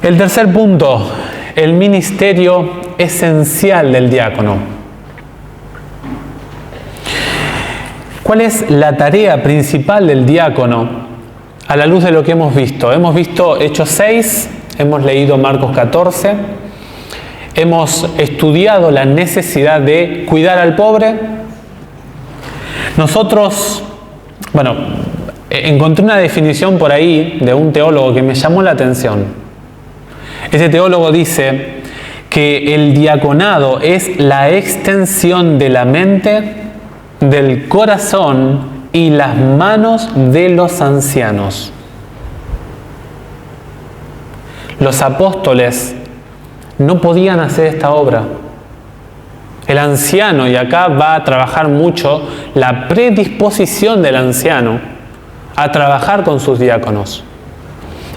El tercer punto, el ministerio esencial del diácono. ¿Cuál es la tarea principal del diácono a la luz de lo que hemos visto? Hemos visto Hechos 6, hemos leído Marcos 14, hemos estudiado la necesidad de cuidar al pobre. Nosotros, encontré una definición por ahí de un teólogo que me llamó la atención. Ese teólogo dice que el diaconado es la extensión de la mente, del corazón y las manos de los ancianos. Los apóstoles no podían hacer esta obra. El anciano, y acá va a trabajar mucho la predisposición del anciano a trabajar con sus diáconos.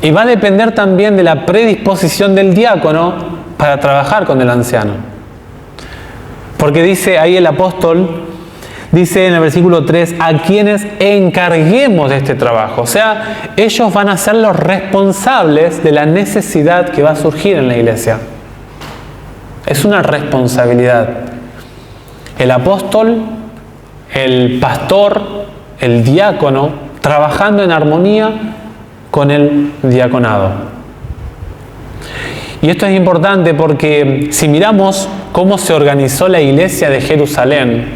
Y va a depender también de la predisposición del diácono para trabajar con el anciano. Porque dice ahí el apóstol, dice en el versículo 3, a quienes encarguemos de este trabajo. O sea, ellos van a ser los responsables de la necesidad que va a surgir en la iglesia. Es una responsabilidad. El apóstol, el pastor, el diácono, trabajando en armonía con el diaconado. Y esto es importante porque si miramos cómo se organizó la iglesia de Jerusalén,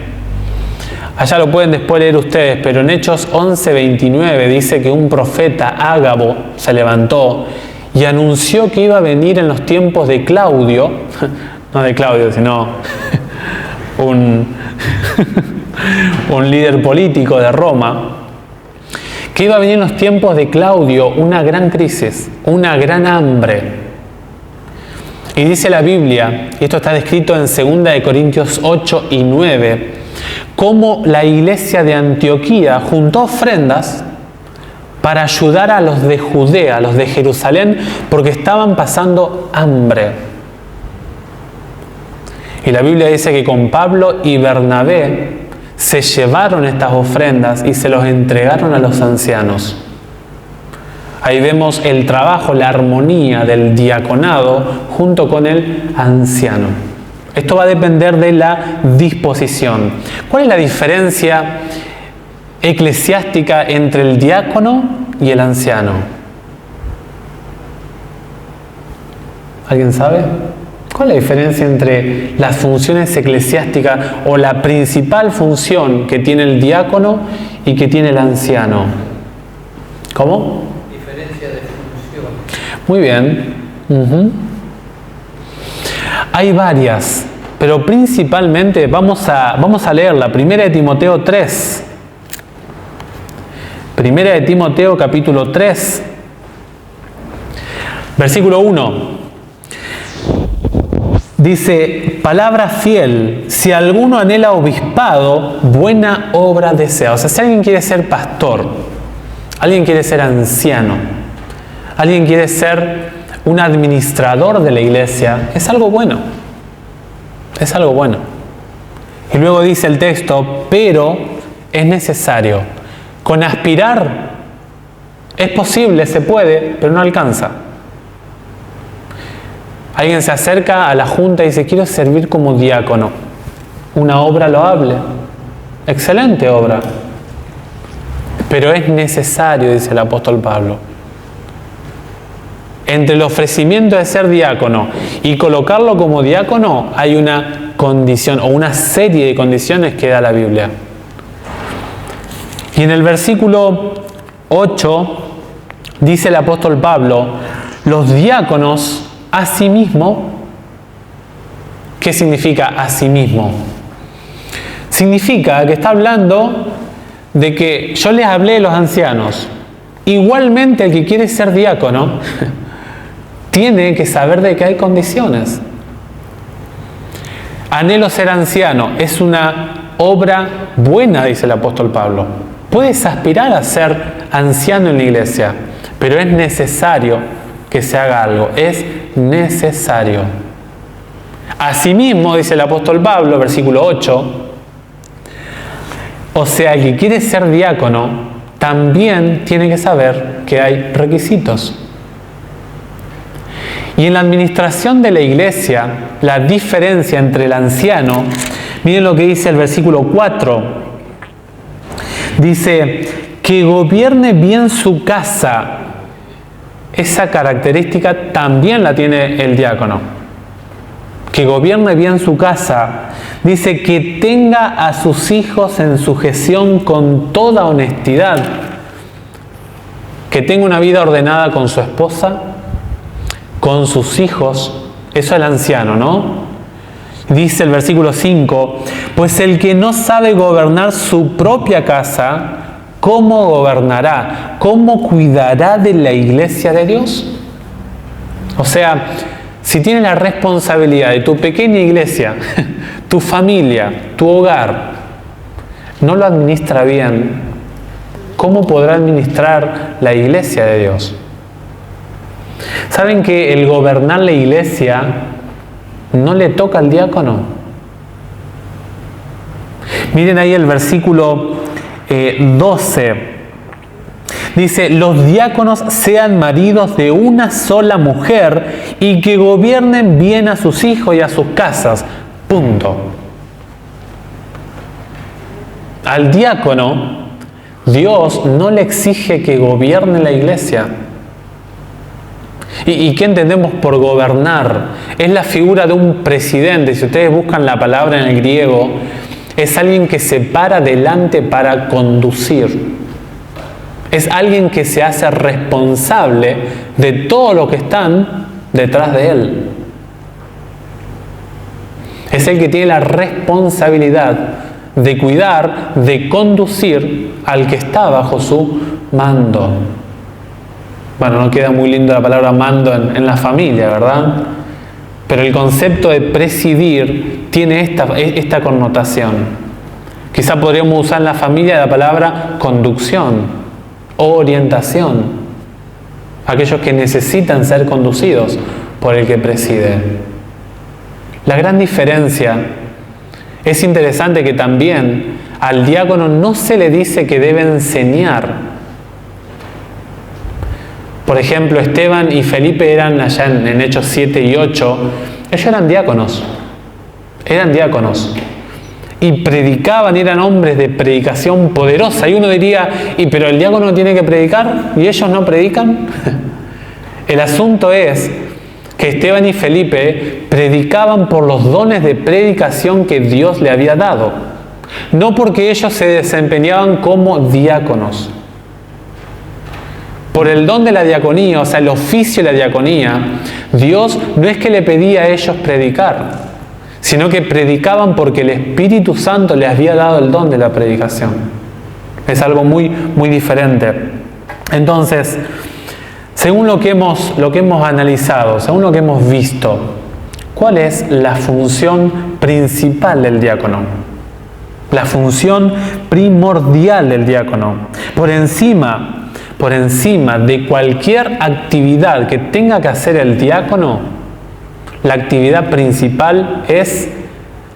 allá lo pueden después leer ustedes, pero en Hechos 11:29 dice que un profeta Ágabo se levantó y anunció que iba a venir en los tiempos de Claudio, no de Claudio, sino un líder político de Roma, que iba a venir en los tiempos de Claudio una gran crisis, una gran hambre. Y dice la Biblia, y esto está descrito en 2 Corintios 8 y 9, cómo la iglesia de Antioquía juntó ofrendas para ayudar a los de Judea, a los de Jerusalén, porque estaban pasando hambre. Y la Biblia dice que con Pablo y Bernabé se llevaron estas ofrendas y se los entregaron a los ancianos. Ahí vemos el trabajo, la armonía del diaconado junto con el anciano. Esto va a depender de la disposición. ¿Cuál es la diferencia eclesiástica entre el diácono y el anciano? ¿Alguien sabe? ¿Cuál es la diferencia entre las funciones eclesiásticas o la principal función que tiene el diácono y que tiene el anciano? ¿Cómo? Diferencia de función. Muy bien. Hay varias, pero principalmente vamos a leer la 1 de Timoteo 3. 1 de Timoteo capítulo 3, versículo 1. Dice, palabra fiel, si alguno anhela obispado, buena obra desea. O sea, si alguien quiere ser pastor, alguien quiere ser anciano, alguien quiere ser un administrador de la iglesia, es algo bueno. Es algo bueno. Y luego dice el texto, pero es necesario. Con aspirar es posible, se puede, pero no alcanza. Alguien se acerca a la junta y dice, quiero servir como diácono. Una obra loable. Excelente obra. Pero es necesario, dice el apóstol Pablo. Entre el ofrecimiento de ser diácono y colocarlo como diácono hay una condición o una serie de condiciones que da la Biblia. Y en el versículo 8 dice el apóstol Pablo, los diáconos asimismo, ¿qué significa asimismo? Significa que está hablando de que yo les hablé de los ancianos. Igualmente el que quiere ser diácono tiene que saber de que hay condiciones. Anhelo ser anciano, es una obra buena, dice el apóstol Pablo. Puedes aspirar a ser anciano en la iglesia, pero es necesario que se haga algo, es necesario. Asimismo, dice el apóstol Pablo, versículo 8, o sea, el que quiere ser diácono también tiene que saber que hay requisitos. Y en la administración de la iglesia, la diferencia entre el anciano, miren lo que dice el versículo 4. Dice, que gobierne bien su casa. Esa característica también la tiene el diácono. Que gobierne bien su casa. Dice que tenga a sus hijos en sujeción con toda honestidad. Que tenga una vida ordenada con su esposa, con sus hijos. Eso es el anciano, ¿no? Dice el versículo 5, pues el que no sabe gobernar su propia casa, ¿cómo gobernará? ¿Cómo cuidará de la iglesia de Dios? O sea, si tienes la responsabilidad de tu pequeña iglesia, tu familia, tu hogar, no lo administra bien, ¿cómo podrá administrar la iglesia de Dios? ¿Saben que el gobernar la iglesia no le toca al diácono? Miren ahí el versículo 12. Dice, los diáconos sean maridos de una sola mujer y que gobiernen bien a sus hijos y a sus casas. Punto. Al diácono, Dios no le exige que gobierne la iglesia. ¿Y qué entendemos por gobernar? Es la figura de un presidente. Si ustedes buscan la palabra en el griego, es alguien que se para delante para conducir. Es alguien que se hace responsable de todo lo que están detrás de él. Es el que tiene la responsabilidad de cuidar, de conducir al que está bajo su mando. Bueno, no queda muy linda la palabra mando en la familia, ¿verdad? Pero el concepto de presidir tiene esta connotación. Quizá podríamos usar en la familia la palabra conducción o orientación. Aquellos que necesitan ser conducidos por el que preside. La gran diferencia, es interesante que también al diácono no se le dice que debe enseñar. Por ejemplo, Esteban y Felipe eran allá en Hechos 7 y 8, ellos eran diáconos. Y predicaban, eran hombres de predicación poderosa. Y uno diría, pero el diácono tiene que predicar y ellos no predican. El asunto es que Esteban y Felipe predicaban por los dones de predicación que Dios le había dado. No porque ellos se desempeñaban como diáconos. Por el don de la diaconía, o sea, el oficio de la diaconía, Dios no es que le pedía a ellos predicar, sino que predicaban porque el Espíritu Santo les había dado el don de la predicación. Es algo muy, muy diferente. Entonces, según lo que hemos analizado, según lo que hemos visto, ¿cuál es la función principal del diácono? La función primordial del diácono. Por encima de cualquier actividad que tenga que hacer el diácono, la actividad principal es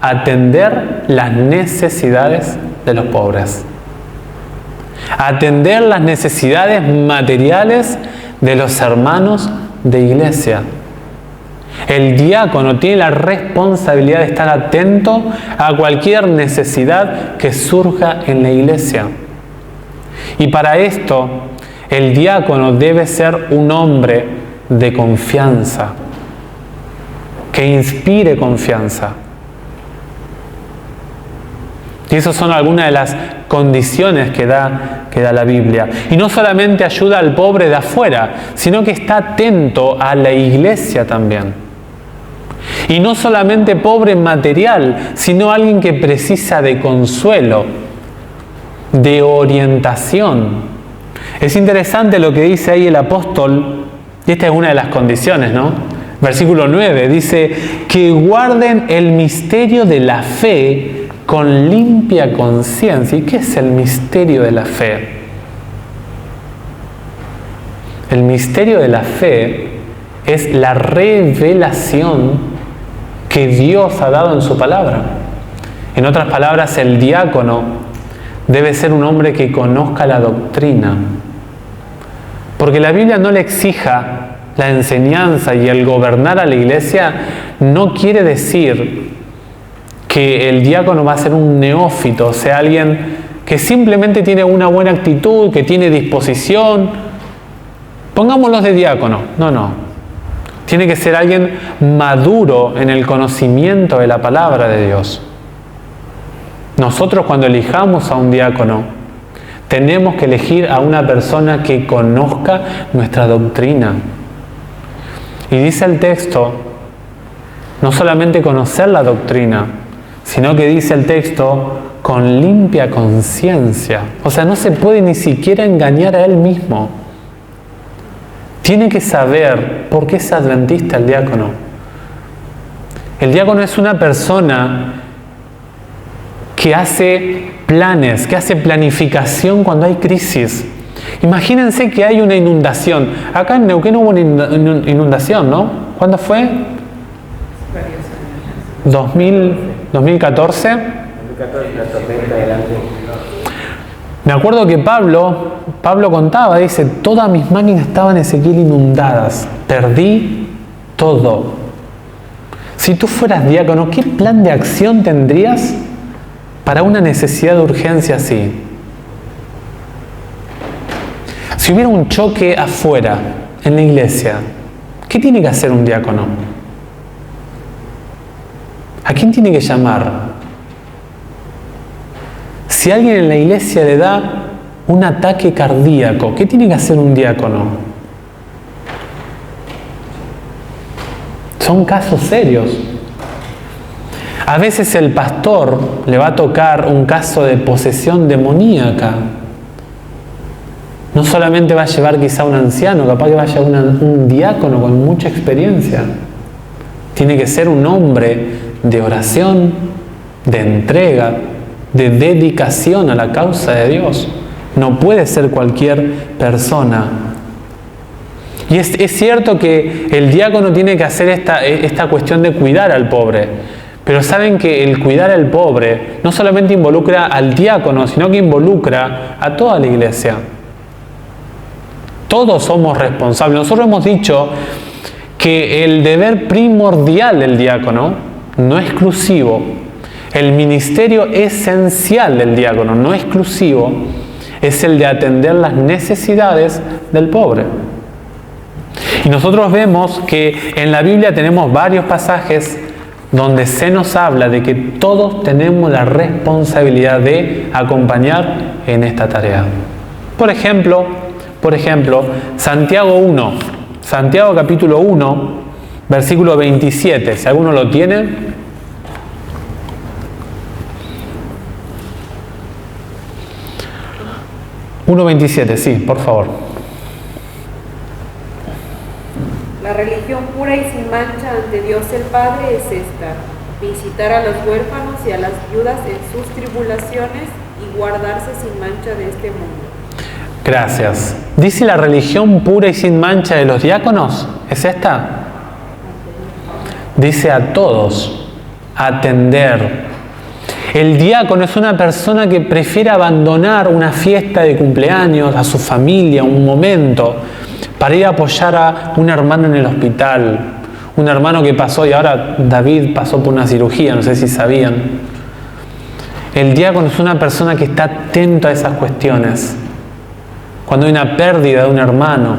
atender las necesidades de los pobres. Atender las necesidades materiales de los hermanos de iglesia. El diácono tiene la responsabilidad de estar atento a cualquier necesidad que surja en la iglesia. Y para esto, el diácono debe ser un hombre de confianza, que inspire confianza. Y esas son algunas de las condiciones que da la Biblia. Y no solamente ayuda al pobre de afuera, sino que está atento a la iglesia también. Y no solamente pobre en material, sino alguien que precisa de consuelo, de orientación. Es interesante lo que dice ahí el apóstol, y esta es una de las condiciones, ¿no? Versículo 9 dice, que guarden el misterio de la fe con limpia conciencia. ¿Y qué es el misterio de la fe? El misterio de la fe es la revelación que Dios ha dado en su palabra. En otras palabras, el diácono debe ser un hombre que conozca la doctrina. Porque la Biblia no le exija la enseñanza y el gobernar a la iglesia no quiere decir que el diácono va a ser un neófito, o sea, alguien que simplemente tiene una buena actitud, que tiene disposición. Pongámoslos de diácono. No. Tiene que ser alguien maduro en el conocimiento de la palabra de Dios. Nosotros cuando elijamos a un diácono, tenemos que elegir a una persona que conozca nuestra doctrina. Y dice el texto, no solamente conocer la doctrina, sino que dice el texto, con limpia conciencia. O sea, no se puede ni siquiera engañar a él mismo. Tiene que saber por qué es adventista el diácono. El diácono es una persona que hace planes, que hace planificación cuando hay crisis. Imagínense que hay una inundación. Acá en Neuquén hubo una inundación, ¿no? ¿Cuándo fue? 2014. Me acuerdo que Pablo contaba, dice, todas mis máquinas estaban en Ezequiel inundadas, perdí todo. Si tú fueras diácono, ¿qué plan de acción tendrías para una necesidad de urgencia así? Si hubiera un choque afuera, en la iglesia, ¿qué tiene que hacer un diácono? ¿A quién tiene que llamar? Si alguien en la iglesia le da un ataque cardíaco, ¿qué tiene que hacer un diácono? Son casos serios. A veces el pastor le va a tocar un caso de posesión demoníaca. No solamente va a llevar quizá un anciano, capaz que vaya un diácono con mucha experiencia. Tiene que ser un hombre de oración, de entrega, de dedicación a la causa de Dios. No puede ser cualquier persona. Y es cierto que el diácono tiene que hacer esta cuestión de cuidar al pobre. Pero saben que el cuidar al pobre no solamente involucra al diácono, sino que involucra a toda la iglesia. Todos somos responsables. Nosotros hemos dicho que el deber primordial del diácono, no exclusivo, el ministerio esencial del diácono, no exclusivo, es el de atender las necesidades del pobre. Y nosotros vemos que en la Biblia tenemos varios pasajes donde se nos habla de que todos tenemos la responsabilidad de acompañar en esta tarea. Por ejemplo, Santiago 1, Santiago capítulo 1, versículo 27, si alguno lo tiene. (1:27), 1:27, sí, por favor. La religión pura y sin mancha ante Dios el Padre es esta: visitar a los huérfanos y a las viudas en sus tribulaciones y guardarse sin mancha de este mundo. Gracias. ¿Dice la religión pura y sin mancha de los diáconos? ¿Es esta? Dice a todos, atender. El diácono es una persona que prefiere abandonar una fiesta de cumpleaños, a su familia, un momento, para ir a apoyar a un hermano en el hospital. Un hermano que pasó, y ahora David pasó por una cirugía, no sé si sabían. El diácono es una persona que está atento a esas cuestiones. Cuando hay una pérdida de un hermano.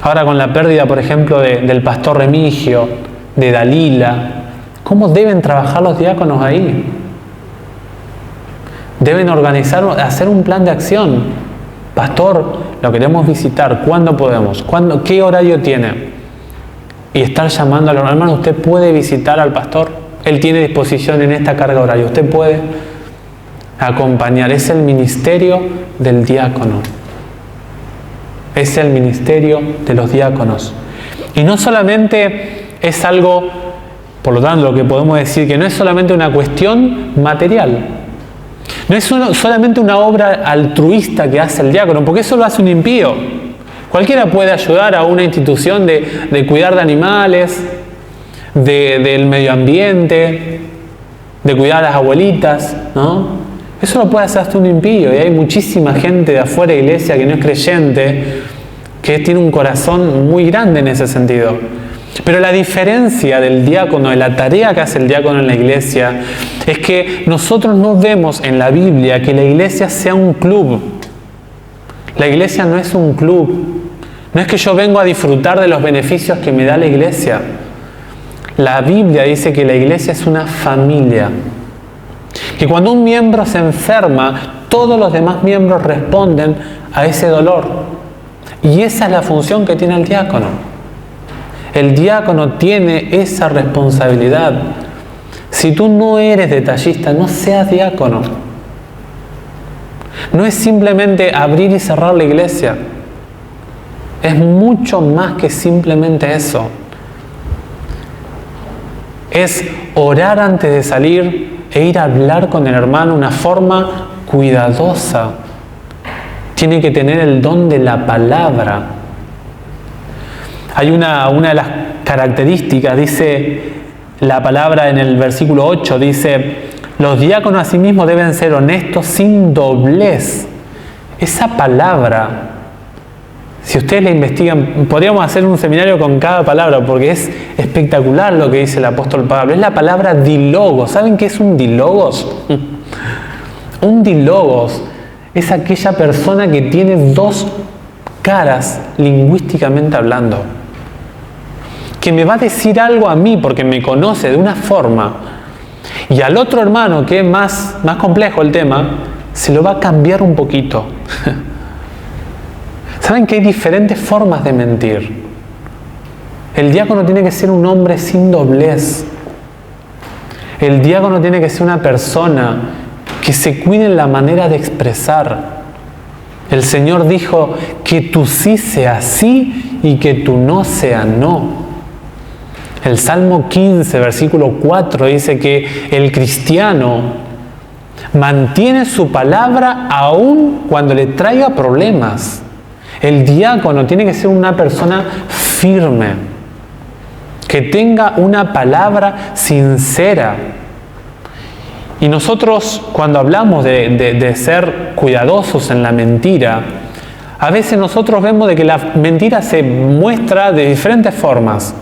Ahora con la pérdida, por ejemplo, del pastor Remigio, de Dalila, ¿cómo deben trabajar los diáconos ahí? Deben organizar, hacer un plan de acción. Pastor, lo queremos visitar, ¿cuándo podemos? ¿Qué horario tiene? Y estar llamando a los hermanos, usted puede visitar al pastor, él tiene disposición en esta carga horaria, usted puede acompañar. Es el ministerio del diácono. Es el ministerio de los diáconos. Y no solamente es algo, por lo tanto, lo que podemos decir que no es solamente una cuestión material. No es solamente una obra altruista que hace el diácono, porque eso lo hace un impío. Cualquiera puede ayudar a una institución de cuidar de animales, del medio ambiente, de cuidar a las abuelitas, ¿no? Eso lo puede hacer hasta un impío, y hay muchísima gente de afuera de la iglesia que no es creyente, que tiene un corazón muy grande en ese sentido. Pero la diferencia del diácono, de la tarea que hace el diácono en la iglesia, es que nosotros no vemos en la Biblia que la iglesia sea un club. La iglesia no es un club. No es que yo vengo a disfrutar de los beneficios que me da la iglesia. La Biblia dice que la iglesia es una familia. Que cuando un miembro se enferma, todos los demás miembros responden a ese dolor. Y esa es la función que tiene el diácono. El diácono tiene esa responsabilidad. Si tú no eres detallista, no seas diácono. No es simplemente abrir y cerrar la iglesia. Es mucho más que simplemente eso. Es orar antes de salir e ir a hablar con el hermano de una forma cuidadosa. Tiene que tener el don de la palabra. Hay una de las características, dice la palabra en el versículo 8, dice: los diáconos asimismo deben ser honestos sin doblez. Esa palabra, si ustedes la investigan, podríamos hacer un seminario con cada palabra porque es espectacular lo que dice el apóstol Pablo. Es la palabra dilogos. ¿Saben qué es un dilogos? Un dilogos es aquella persona que tiene dos caras lingüísticamente hablando. Que me va a decir algo a mí porque me conoce de una forma, y al otro hermano, que es más complejo el tema, se lo va a cambiar un poquito. ¿Saben que hay diferentes formas de mentir? El diácono tiene que ser un hombre sin doblez. El diácono tiene que ser una persona que se cuide en la manera de expresar. El Señor dijo que tu sí sea sí y que tu no sea no. El Salmo 15, versículo 4 dice que el cristiano mantiene su palabra aun cuando le traiga problemas. El diácono tiene que ser una persona firme, que tenga una palabra sincera. Y nosotros, cuando hablamos de ser cuidadosos en la mentira, a veces nosotros vemos de que la mentira se muestra de diferentes formas.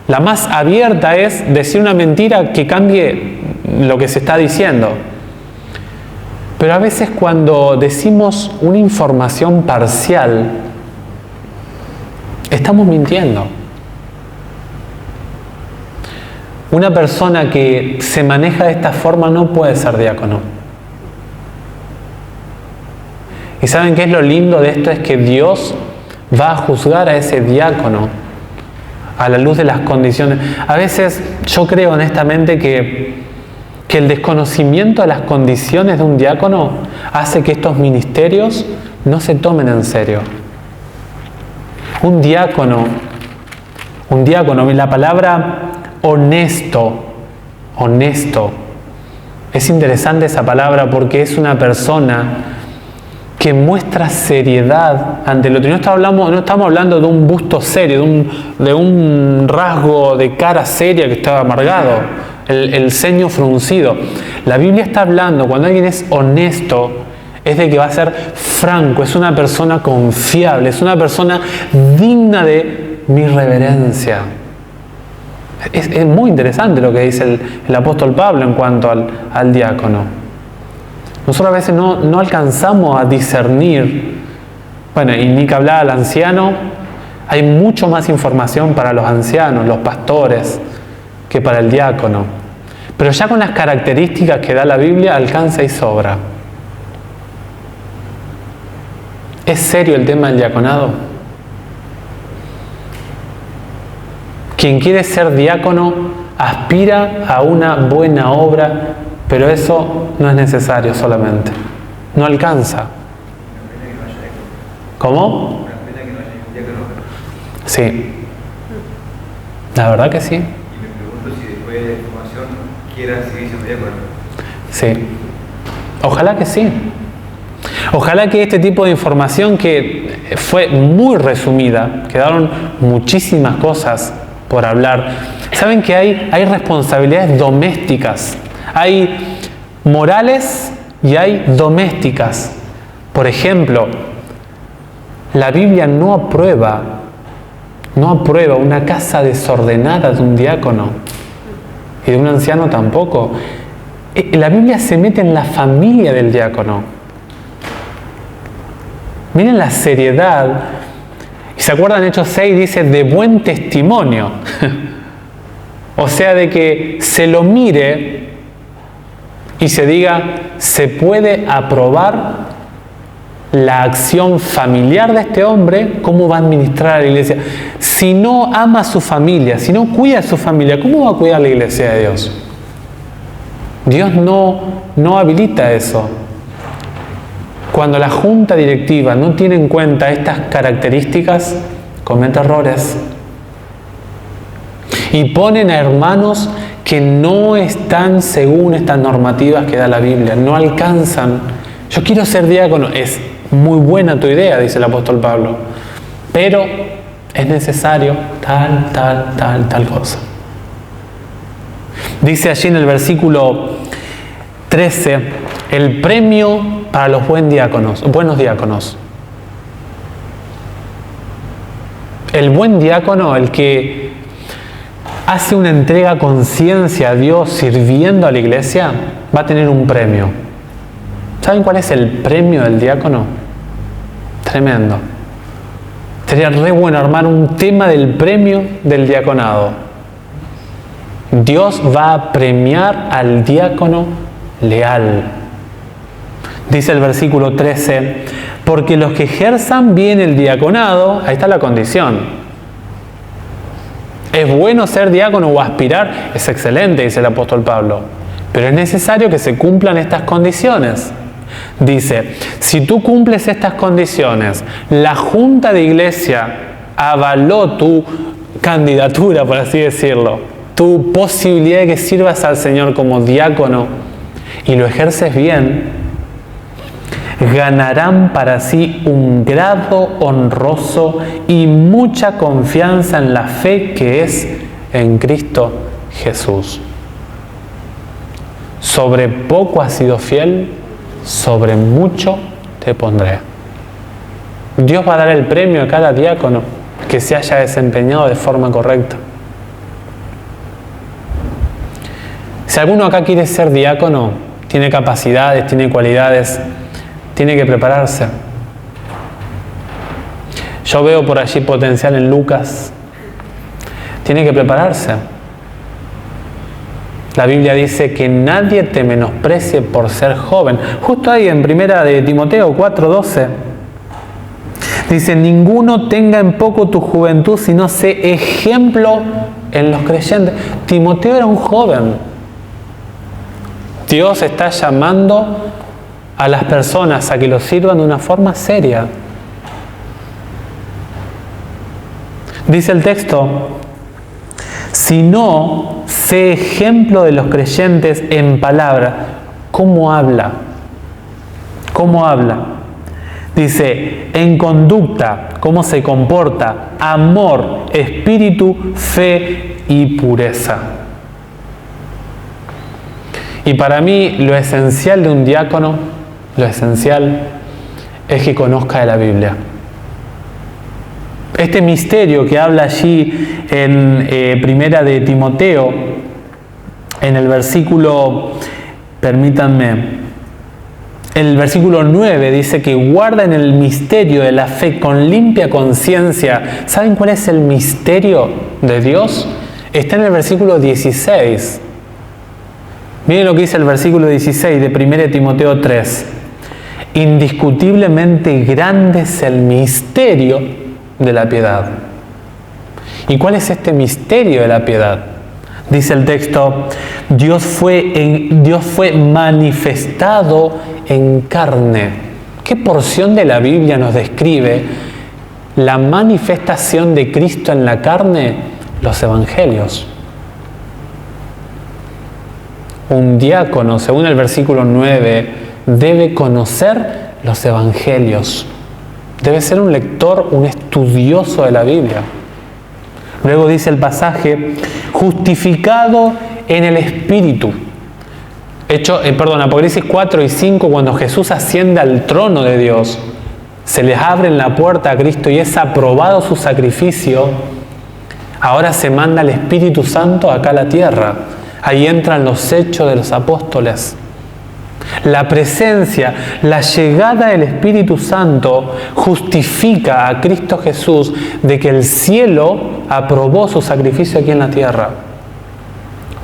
La más abierta es decir una mentira que cambie lo que se está diciendo. Pero a veces cuando decimos una información parcial, estamos mintiendo. Una persona que se maneja de esta forma no puede ser diácono. ¿Y saben qué es lo lindo de esto? Es que Dios va a juzgar a ese diácono a la luz de las condiciones. A veces yo creo honestamente que el desconocimiento de las condiciones de un diácono hace que estos ministerios no se tomen en serio. Un diácono, la palabra honesto, es interesante esa palabra porque es una persona que muestra seriedad ante el otro. No estamos hablando de un busto serio, de un rasgo de cara seria que está amargado, el ceño fruncido. La Biblia está hablando, cuando alguien es honesto, es de que va a ser franco, es una persona confiable, es una persona digna de mi reverencia. Es muy interesante lo que dice el apóstol Pablo en cuanto al diácono. Nosotros a veces no alcanzamos a discernir. Bueno, y ni que hablar al anciano, hay mucho más información para los ancianos, los pastores, que para el diácono. Pero ya con las características que da la Biblia, alcanza y sobra. ¿Es serio el tema del diaconado? Quien quiere ser diácono aspira a una buena obra, pero eso no es necesario solamente. No alcanza. ¿Cómo? Sí. La verdad que sí. Y me pregunto si después de la formación quiera seguir siendo diácono. Sí. Ojalá que sí. Ojalá que este tipo de información, que fue muy resumida, quedaron muchísimas cosas por hablar. Saben que hay responsabilidades domésticas. Hay morales y hay domésticas. Por ejemplo, La Biblia no aprueba una casa desordenada de un diácono y de un anciano tampoco. La Biblia se mete en la familia del diácono. Miren la seriedad. Y se acuerdan, Hechos 6 dice de buen testimonio. O sea, de que se lo mire y se diga, se puede aprobar la acción familiar de este hombre, cómo va a administrar a la iglesia. Si no ama a su familia, si no cuida a su familia, ¿cómo va a cuidar la iglesia de Dios? Dios no habilita eso. Cuando la junta directiva no tiene en cuenta estas características, comete errores. Y ponen a hermanos que no están según estas normativas que da la Biblia, no alcanzan. Yo quiero ser diácono, es muy buena tu idea, dice el apóstol Pablo, pero es necesario tal cosa. Dice allí en el versículo 13, el premio para los buenos diáconos. El buen diácono, el que hace una entrega a conciencia a Dios sirviendo a la iglesia, va a tener un premio. ¿Saben cuál es el premio del diácono? Tremendo. Sería re bueno armar un tema del premio del diaconado. Dios va a premiar al diácono leal. Dice el versículo 13, porque los que ejerzan bien el diaconado, ahí está la condición. Es bueno ser diácono o aspirar, es excelente, dice el apóstol Pablo, pero es necesario que se cumplan estas condiciones. Dice, si tú cumples estas condiciones, la junta de iglesia avaló tu candidatura, por así decirlo, tu posibilidad de que sirvas al Señor como diácono y lo ejerces bien, ganarán para sí un grado honroso y mucha confianza en la fe que es en Cristo Jesús. Sobre poco has sido fiel, sobre mucho te pondré. Dios va a dar el premio a cada diácono que se haya desempeñado de forma correcta. Si alguno acá quiere ser diácono, tiene capacidades, tiene cualidades, tiene que prepararse. Yo veo por allí potencial en Lucas. Tiene que prepararse. La Biblia dice que nadie te menosprecie por ser joven. Justo ahí en 1 de Timoteo 4:12 dice, ninguno tenga en poco tu juventud, sino sé ejemplo en los creyentes. Timoteo era un joven. Dios está llamando a las personas a que lo sirvan de una forma seria. Dice el texto, si no, sé ejemplo de los creyentes en palabra. ¿Cómo habla? ¿Cómo habla? Dice, en conducta, cómo se comporta, amor, espíritu, fe y pureza. Y para mí lo esencial de un diácono, lo esencial es que conozca de la Biblia. Este misterio que habla allí en 1 de Timoteo, en el versículo, permítanme, el versículo 9 dice que guarden el misterio de la fe con limpia conciencia. ¿Saben cuál es el misterio de Dios? Está en el versículo 16. Miren lo que dice el versículo 16 de 1 de Timoteo 3. Indiscutiblemente grande es el misterio de la piedad. ¿Y cuál es este misterio de la piedad? Dice el texto, Dios fue manifestado en carne. ¿Qué porción de la Biblia nos describe la manifestación de Cristo en la carne? Los evangelios. Un diácono, según el versículo 9, debe conocer los evangelios. Debe ser un lector, un estudioso de la Biblia. Luego dice el pasaje, justificado en el Espíritu. Apocalipsis 4 y 5, cuando Jesús asciende al trono de Dios, se les abre la puerta a Cristo y es aprobado su sacrificio, ahora se manda el Espíritu Santo acá a la tierra. Ahí entran los hechos de los apóstoles. La presencia, la llegada del Espíritu Santo justifica a Cristo Jesús de que el cielo aprobó su sacrificio aquí en la tierra.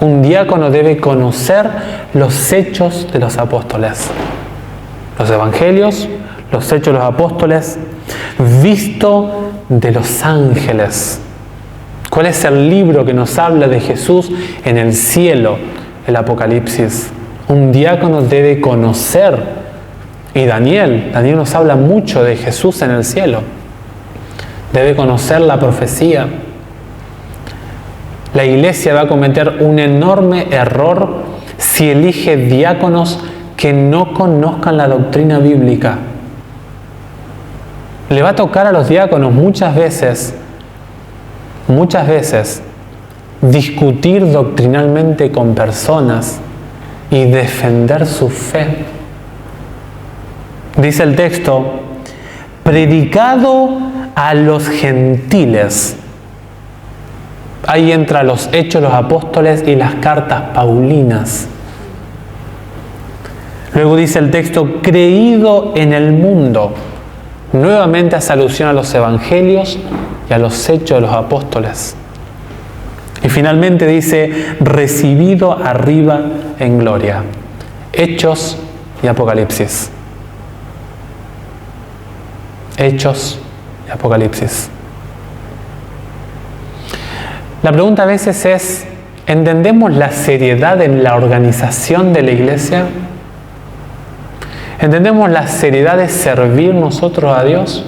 Un diácono debe conocer los hechos de los apóstoles, los evangelios, los hechos de los apóstoles, visto de los ángeles. ¿Cuál es el libro que nos habla de Jesús en el cielo? El Apocalipsis. Un diácono debe conocer, y Daniel nos habla mucho de Jesús en el cielo. Debe conocer la profecía. La iglesia va a cometer un enorme error si elige diáconos que no conozcan la doctrina bíblica. Le va a tocar a los diáconos muchas veces, discutir doctrinalmente con personas y defender su fe. Dice el texto, predicado a los gentiles. Ahí entra los hechos de los apóstoles y las cartas paulinas. Luego dice el texto, creído en el mundo. Nuevamente hace alusión a los evangelios y a los hechos de los apóstoles. Y finalmente dice, recibido arriba en gloria. Hechos y Apocalipsis. Hechos y Apocalipsis. La pregunta a veces es, ¿entendemos la seriedad en la organización de la iglesia? ¿Entendemos la seriedad de servir nosotros a Dios?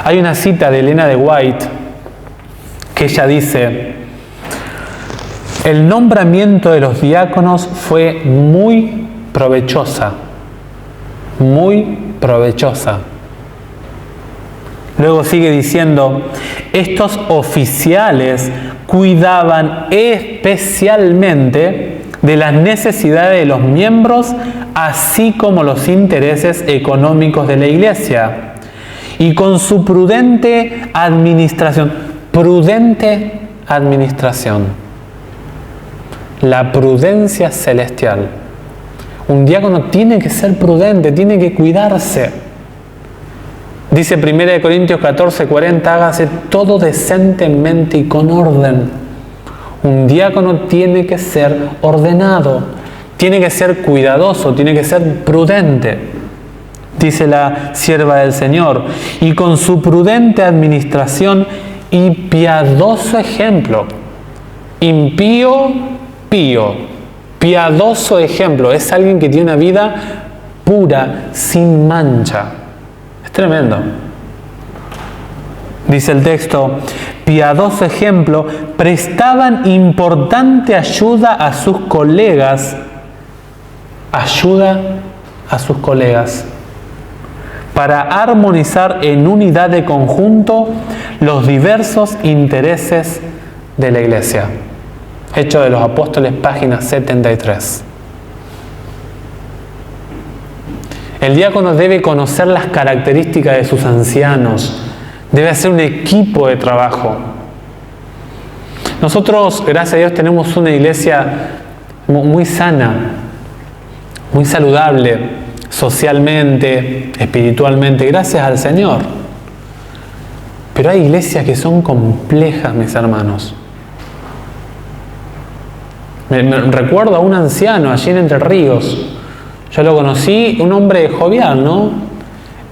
Hay una cita de Elena de White que ella dice, el nombramiento de los diáconos fue muy provechosa, muy provechosa. Luego sigue diciendo, estos oficiales cuidaban especialmente de las necesidades de los miembros, así como los intereses económicos de la iglesia. Y con su prudente administración, la prudencia celestial. Un diácono tiene que ser prudente, tiene que cuidarse. Dice 1 Corintios 14:40, hágase todo decentemente y con orden. Un diácono tiene que ser ordenado, tiene que ser cuidadoso, tiene que ser prudente. Dice la sierva del Señor, y con su prudente administración y piadoso ejemplo. Impío, pío. Piadoso ejemplo. Es alguien que tiene una vida pura, sin mancha. Es tremendo. Dice el texto, piadoso ejemplo, prestaban importante ayuda a sus colegas. Ayuda a sus colegas. Para armonizar en unidad de conjunto los diversos intereses de la iglesia. Hechos de los Apóstoles, página 73. El diácono debe conocer las características de sus ancianos. Debe hacer un equipo de trabajo. Nosotros, gracias a Dios, tenemos una iglesia muy sana, muy saludable, socialmente, espiritualmente, gracias al Señor. Pero hay iglesias que son complejas, mis hermanos. Me recuerdo a un anciano allí en Entre Ríos. Yo lo conocí, un hombre jovial, ¿no?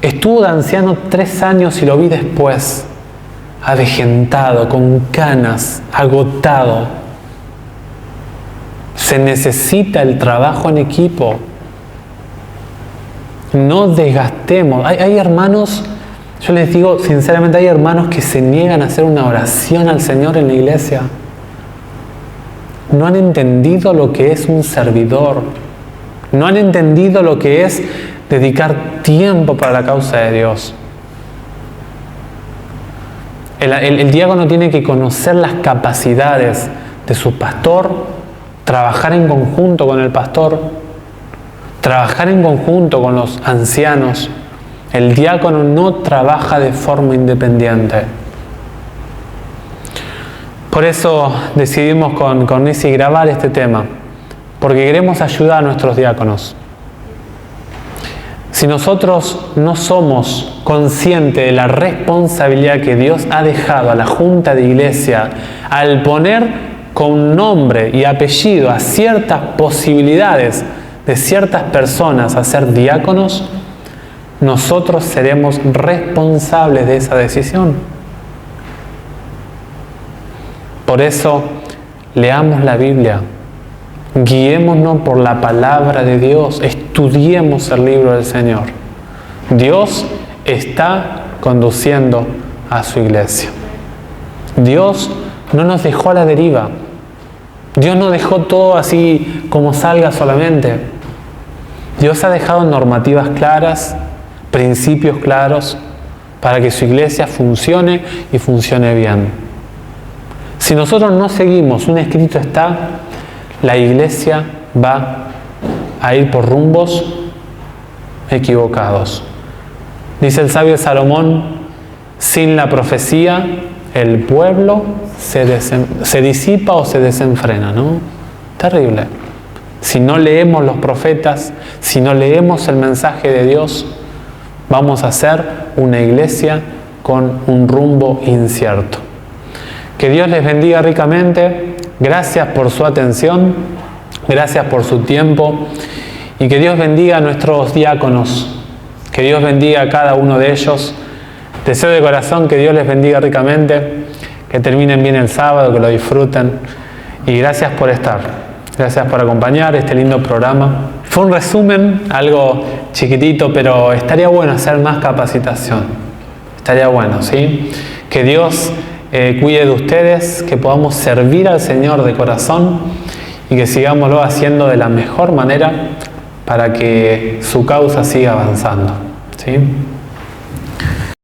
Estuvo de anciano 3 años y lo vi después, avejentado, con canas, agotado. Se necesita el trabajo en equipo. No desgastemos. Hay hermanos, yo les digo sinceramente, hay hermanos que se niegan a hacer una oración al Señor en la iglesia. No han entendido lo que es un servidor. No han entendido lo que es dedicar tiempo para la causa de Dios. El diácono tiene que conocer las capacidades de su pastor, trabajar en conjunto con el pastor, trabajar en conjunto con los ancianos, El diácono no trabaja de forma independiente. Por eso decidimos con Nisi grabar este tema, porque queremos ayudar a nuestros diáconos. Si nosotros no somos conscientes de la responsabilidad que Dios ha dejado a la Junta de Iglesia al poner con nombre y apellido a ciertas posibilidades de ciertas personas a ser diáconos, nosotros seremos responsables de esa decisión. Por eso, leamos la Biblia, guiémonos por la palabra de Dios, estudiemos el libro del Señor. Dios está conduciendo a su iglesia. Dios no nos dejó a la deriva. Dios no dejó todo así como salga solamente. Dios ha dejado normativas claras, principios claros, para que su iglesia funcione y funcione bien. Si nosotros no seguimos un escrito está, la iglesia va a ir por rumbos equivocados. Dice el sabio Salomón, sin la profecía el pueblo se disipa o se desenfrena, ¿no? Terrible. Si no leemos los profetas, si no leemos el mensaje de Dios, vamos a ser una iglesia con un rumbo incierto. Que Dios les bendiga ricamente. Gracias por su atención, gracias por su tiempo y que Dios bendiga a nuestros diáconos, que Dios bendiga a cada uno de ellos. Deseo de corazón que Dios les bendiga ricamente, que terminen bien el sábado, que lo disfruten y gracias por estar, gracias por acompañar este lindo programa. Fue un resumen, algo chiquitito, pero estaría bueno hacer más capacitación, estaría bueno, ¿sí? Que Dios cuide de ustedes, que podamos servir al Señor de corazón y que sigámoslo haciendo de la mejor manera para que su causa siga avanzando, ¿sí?